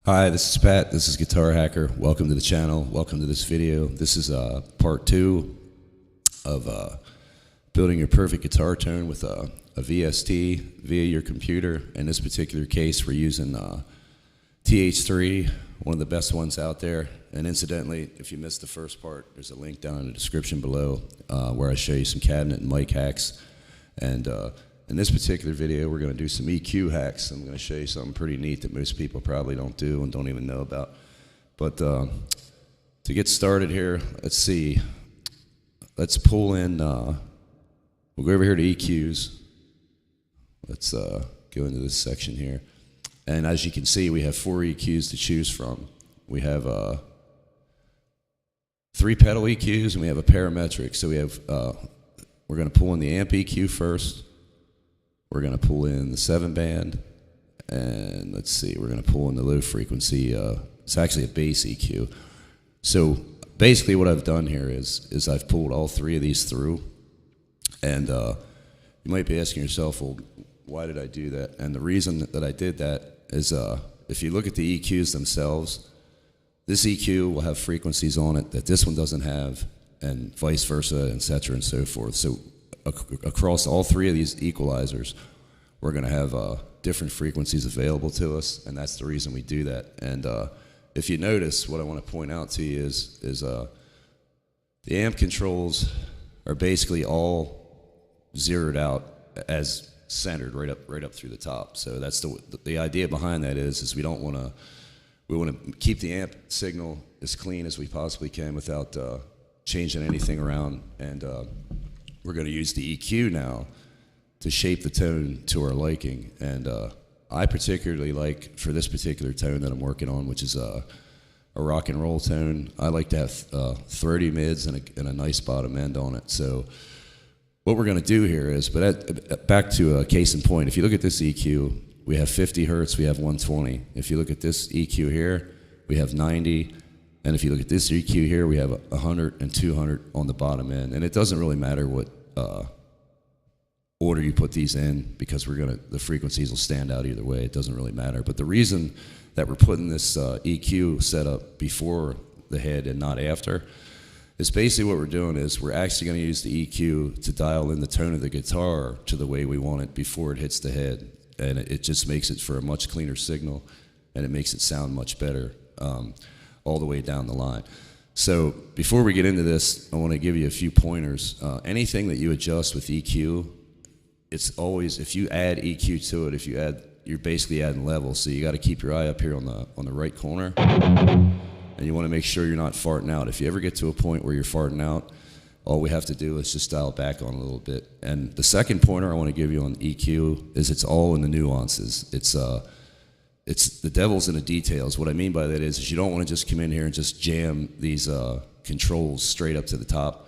Hi, this is Pat. This is Guitar Hacker. Welcome to the channel. Welcome to this video. This is part 2 of building your perfect guitar tone with a VST via your computer. In this particular case, we're using TH3, one of the best ones out there. And incidentally, if you missed the first part, there's a link down in the description below where I show you some cabinet and mic hacks. And in this particular video, we're going to do some EQ hacks. I'm going to show you something pretty neat that most people probably don't do and don't even know about. But to get started here, let's see. Let's pull in, we'll go over here to EQs. Let's go into this section here. And as you can see, we have 4 EQs to choose from. We have 3 pedal EQs and we have a parametric. So we have, we're going to pull in the amp EQ first. We're going to pull in the 7-band, and let's see, we're going to pull in the low frequency. It's actually a bass EQ. So basically what I've done here is I've pulled all 3 of these through, and you might be asking yourself, well, why did I do that? And the reason that I did that is if you look at the EQs themselves, this EQ will have frequencies on it that this one doesn't have, and vice versa, et cetera, and so forth. So across all 3 of these equalizers, we're going to have different frequencies available to us, and that's the reason we do that. And if you notice, what I want to point out to you is the amp controls are basically all zeroed out as centered right up through the top. So that's the idea behind that is we want to keep the amp signal as clean as we possibly can without changing anything around. And we're going to use the EQ now to shape the tone to our liking. And I particularly like, for this particular tone that I'm working on, which is a rock and roll tone, I like to have 30 mids and a nice bottom end on it. So what we're going to do here is, back to a case in point, if you look at this EQ, we have 50 hertz, we have 120. If you look at this EQ here, we have 90. And if you look at this EQ here, we have 100 and 200 on the bottom end. And it doesn't really matter what order you put these in, because the frequencies will stand out either way. It doesn't really matter. But the reason that we're putting this EQ setup before the head and not after is basically what we're doing is we're actually going to use the EQ to dial in the tone of the guitar to the way we want it before it hits the head. And it just makes it for a much cleaner signal, and it makes it sound much better all the way down the line. So before we get into this, I want to give you a few pointers. Anything that you adjust with EQ, it's always, if you add EQ to it, you're basically adding levels. So you got to keep your eye up here on the right corner, and you want to make sure you're not farting out. If you ever get to a point where you're farting out, all we have to do is just dial back on a little bit. And the second pointer I want to give you on EQ is it's all in the nuances. It's the devil's in the details. What I mean by that is you don't want to just come in here and just jam these controls straight up to the top.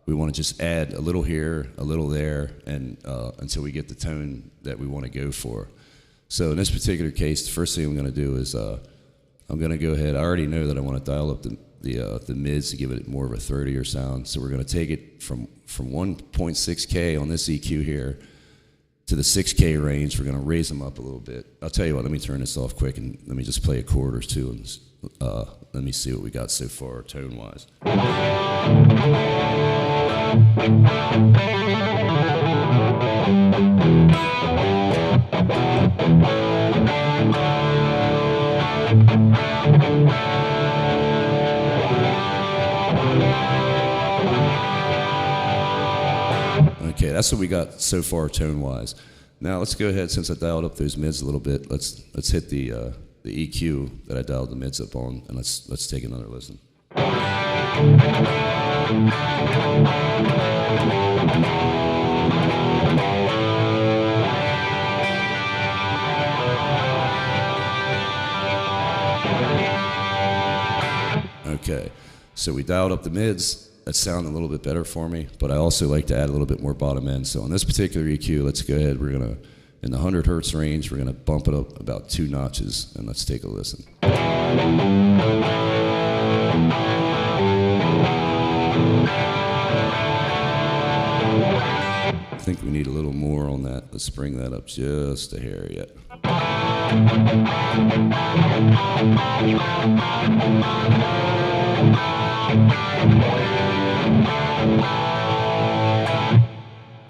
We want to just add a little here, a little there, and until we get the tone that we want to go for. So in this particular case, the first thing I'm going to do is I'm going to go ahead. I already know that I want to dial up the mids to give it more of a 30er sound. So we're going to take it from 1.6K on this EQ here to the 6K range. We're going to raise them up a little bit. I'll tell you what, let me turn this off quick and let me just play a chord or two, and let me see what we got so far tone-wise. Okay, that's what we got so far tone-wise. Now let's go ahead, since I dialed up those mids a little bit, let's hit the EQ that I dialed the mids up on, and let's take another listen. Okay, so we dialed up the mids. That sounded a little bit better for me, but I also like to add a little bit more bottom end. So on this particular EQ, let's go ahead. We're going to, in the 100 hertz range, we're going to bump it up about 2 notches, and let's take a listen. I think we need a little more on that. Let's bring that up just a hair yet.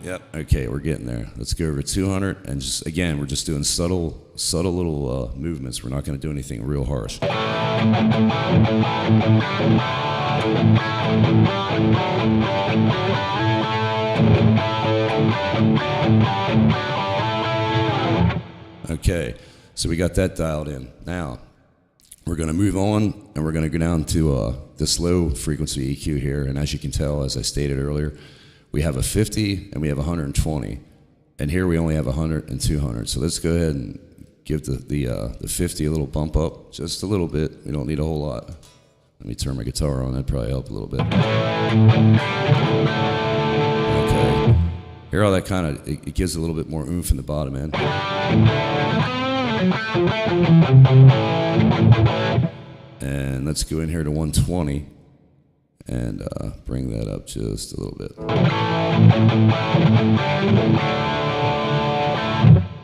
Yep, okay, we're getting there. Let's go over 200, and just, again, we're just doing subtle little movements. We're not gonna do anything real harsh. Okay, so we got that dialed in. Now, we're going to move on, and we're going to go down to this low frequency EQ here. And as you can tell, as I stated earlier, we have a 50 and we have 120. And here we only have 100 and 200. So let's go ahead and give the 50 a little bump up, just a little bit. We don't need a whole lot. Let me turn my guitar on. That'd probably help a little bit. Okay. Hear how that kind of, it gives a little bit more oomph in the bottom end. And let's go in here to 120 and bring that up just a little bit.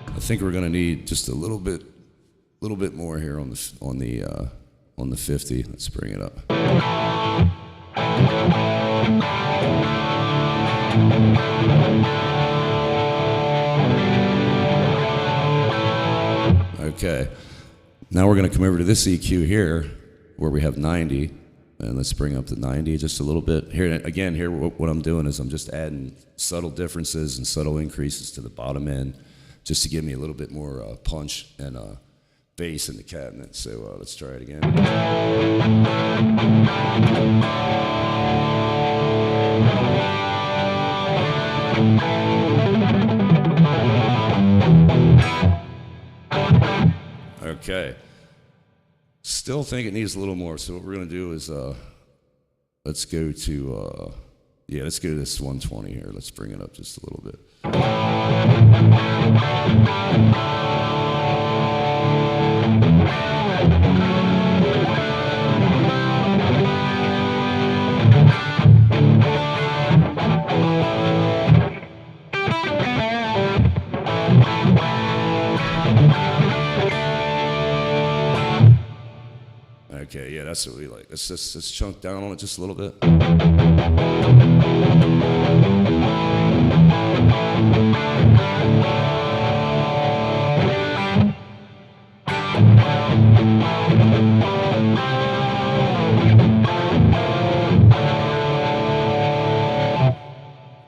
I think we're going to need just a little bit more here on the 50. Let's bring it up. Okay, now we're going to come over to this EQ here where we have 90, and let's bring up the 90 just a little bit. Here again, here what I'm doing is I'm just adding subtle differences and subtle increases to the bottom end just to give me a little bit more punch and bass in the cabinet. So let's try it again. Okay. Still think it needs a little more. So what we're going to do is let's go to this 120 here. Let's bring it up just a little bit. Okay, yeah, that's what we like. Let's chunk down on it just a little bit.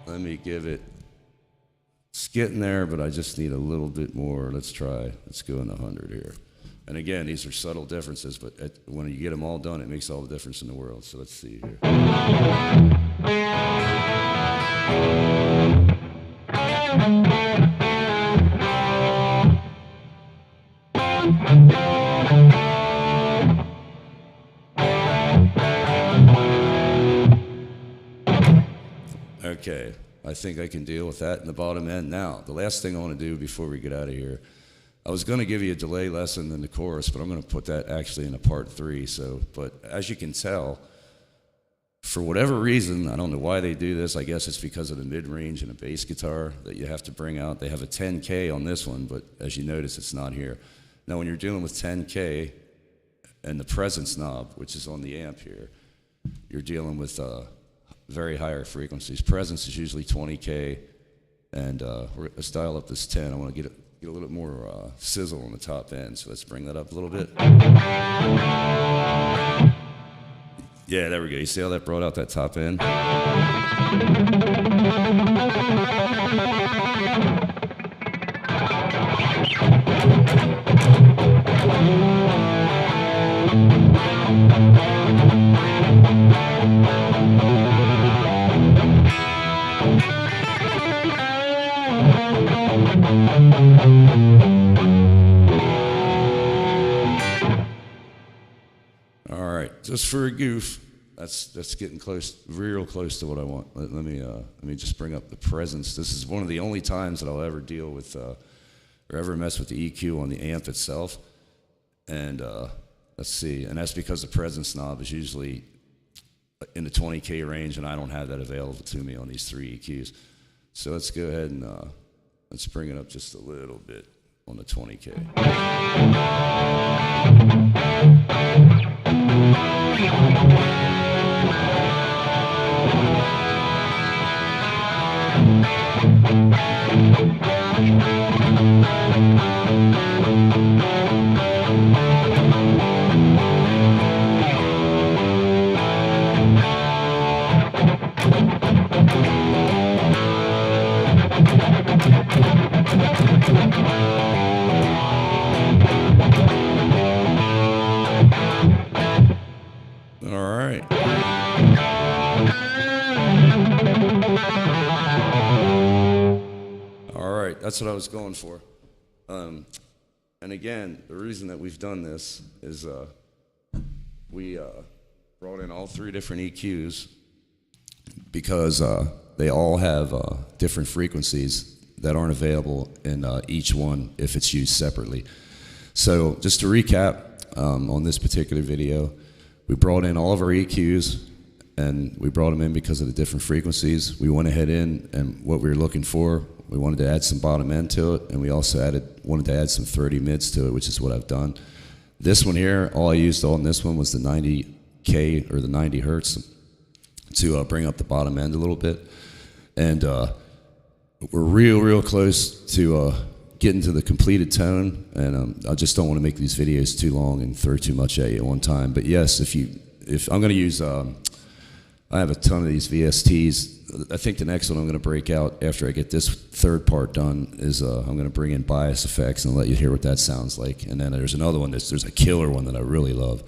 Let me give it, it's getting there, but I just need a little bit more. Let's go in the 100 here. And again, these are subtle differences, but when you get them all done, it makes all the difference in the world. So let's see here. Okay, I think I can deal with that in the bottom end. Now, the last thing I want to do before we get out of here, I was going to give you a delay lesson in the chorus, but I'm going to put that actually in a part 3. So, but as you can tell, for whatever reason, I don't know why they do this. I guess it's because of the mid-range and a bass guitar that you have to bring out. They have a 10K on this one, but as you notice, it's not here. Now, when you're dealing with 10K and the presence knob, which is on the amp here, you're dealing with very higher frequencies. Presence is usually 20K, and let's dial up this 10. I want to get a little more sizzle on the top end, so let's bring that up a little bit. Yeah, there we go. You see how that brought out that top end? All right, just for a goof, that's getting close, real close to what I want. Let me just bring up the presence. This is one of the only times that I'll ever deal with or ever mess with the EQ on the amp itself. And let's see, and that's because the presence knob is usually in the 20K range, and I don't have that available to me on these 3 EQs. So let's go ahead and let's bring it up just a little bit. on the 20K. All right. All right, that's what I was going for. And again, the reason that we've done this is we brought in all 3 different EQs because they all have different frequencies that aren't available in each one if it's used separately. So just to recap, on this particular video, we brought in all of our EQs, and we brought them in because of the different frequencies. We went ahead in, and what we were looking for, we wanted to add some bottom end to it, and we also wanted to add some 30 mids to it, which is what I've done. This one here, all I used on this one was the 90K or the 90 hertz to bring up the bottom end a little bit. And we're real close to getting to the completed tone, and I just don't want to make these videos too long and throw too much at you at one time. But yes, if I'm going to use, I have a ton of these VSTs. I think the next one I'm going to break out after I get this third part done is I'm going to bring in bias effects and let you hear what that sounds like. And then there's another one, there's a killer one that I really love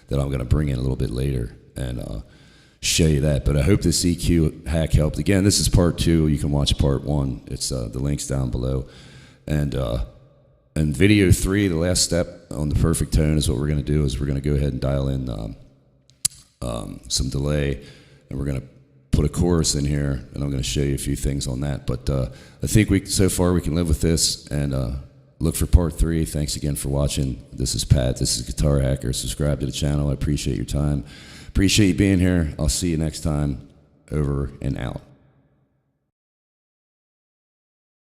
that I'm going to bring in a little bit later and show you that. But I hope this EQ hack helped. Again, this is part 2. You can watch part 1. It's the link's down below. And video 3, the last step on the perfect tone, is what we're going to do is we're going to go ahead and dial in some delay, and we're going to put a chorus in here, and I'm going to show you a few things on that. But I think so far we can live with this, and look for part 3. Thanks again for watching. This is Pat. This is Guitar Hacker. Subscribe to the channel. I appreciate your time. Appreciate you being here. I'll see you next time. Over and out.